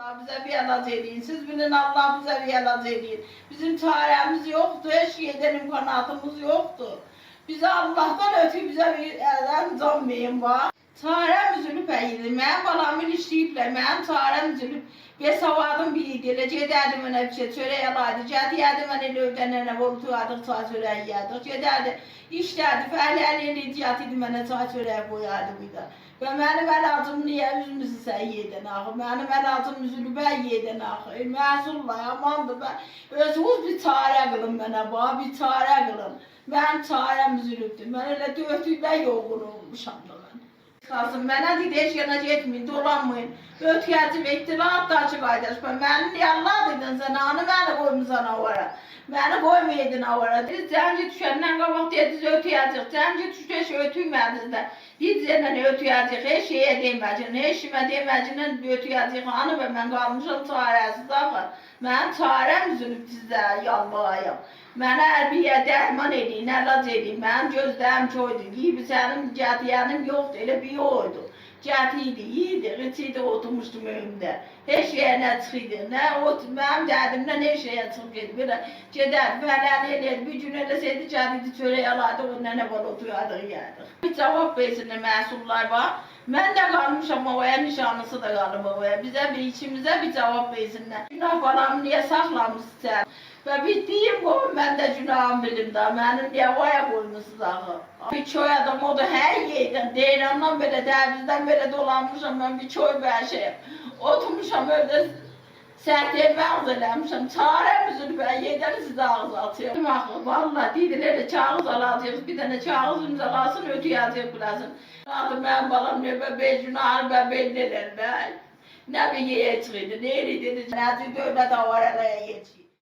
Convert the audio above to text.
Allah bize bir elac edin. Siz bilin Allah bize bir elac edin. Bizim çaremiz yoktu. Hiç şeyden imkanatımız yoktu. Bize Allah'tan ötü bize bir elden canmayın var. Çarem üzülüp əyildi. Mənim balamın işləyiblər. Mənim çarem üzülüb. Besavadım bir idi. Elə gedərdi mənə bir şey çörək alaydı. Gedərdi mən elə ödənənə voltuyardıq, çay çörək yiyərdik. Gedərdi, işlərdi, fəhləli eləyəcək idi mənə çay çörək qoyardı bir də. Və mənim əlacım niyə üzümüzü sən yedən axı? Mənim əlacım üzülüb yedən axı. Məzullah, amandır. Özünüz bir çarə qılın mənə, bir çarə qılın. Mənim çarəm üzülübdür. Mən elə dörtüklə yoğun olmuşam da mən. Lazım, mənə dedi, heç yana getməyin, dolanmayın. Ötkəcib etdilat da açıq aydaş. Məni niyə Allah dedin sən, anı məni qoymusan avara. Məni qoymaydın avara. Biz cəmci düşəndən qabaq dediniz ötüyəcək. Cəmci düşəş ötüymədiniz də. Dizlərlə ötüyəcək, heç şeyə deməcək, heç kimə deməcəklə ötüyəcək. Hanı və mən qalmışam çarəsiz axı. Mənim çarəm üzülüb sizə, yalvarayım. Mənə ərbiyə dərman edin, əlac edin. Mənim gözlərim çoydu. Gibi sənin cədiyənim yoxdur, elə bir yoxdu. Cədiydi, yiydi, içiydi, oturmuşdum önümdə. Heç şeyə nə çıxıydı, nə mənim dədimdən heç şeyə çıxıb gedib. Belə gedərdi, fəhləli eləyirdi. Bir gün eləsəydi, cədiydi, çörək alardı, o nənə bal oturardıq, yerdik. Bir cavab versinlər, məsullar var. Mən də qalmışam ovaya, nişanlısı da qalıb ovaya. Bizə bir içimizə bir cavab versinlər. Günah balamı niyə saxlamışsın sən? Və bir deyim qoyun, mən də günahım bilim da, mənim niyə vaya qoymusunuz axı? Bir köy adam o da hər yerdən, Deyrandan belə, Dəvizdən belə dolanmışam, mən bir köy bəşəyim. Oturmuşam evdə, səhtiyə məğz eləmişəm, çarəm üzülüb, yerdən sizə ağız atıyorum. Axı, valla deyirlər də kağız alacaq, bir dənə kağız imzalasın, ötüyəcək biləsin. Mənim balam növbə bey günahı və belli edirlər. Nə bir yeyə çıxıydı, neyri dedi, nəzi dövlət avarələrə yetişir.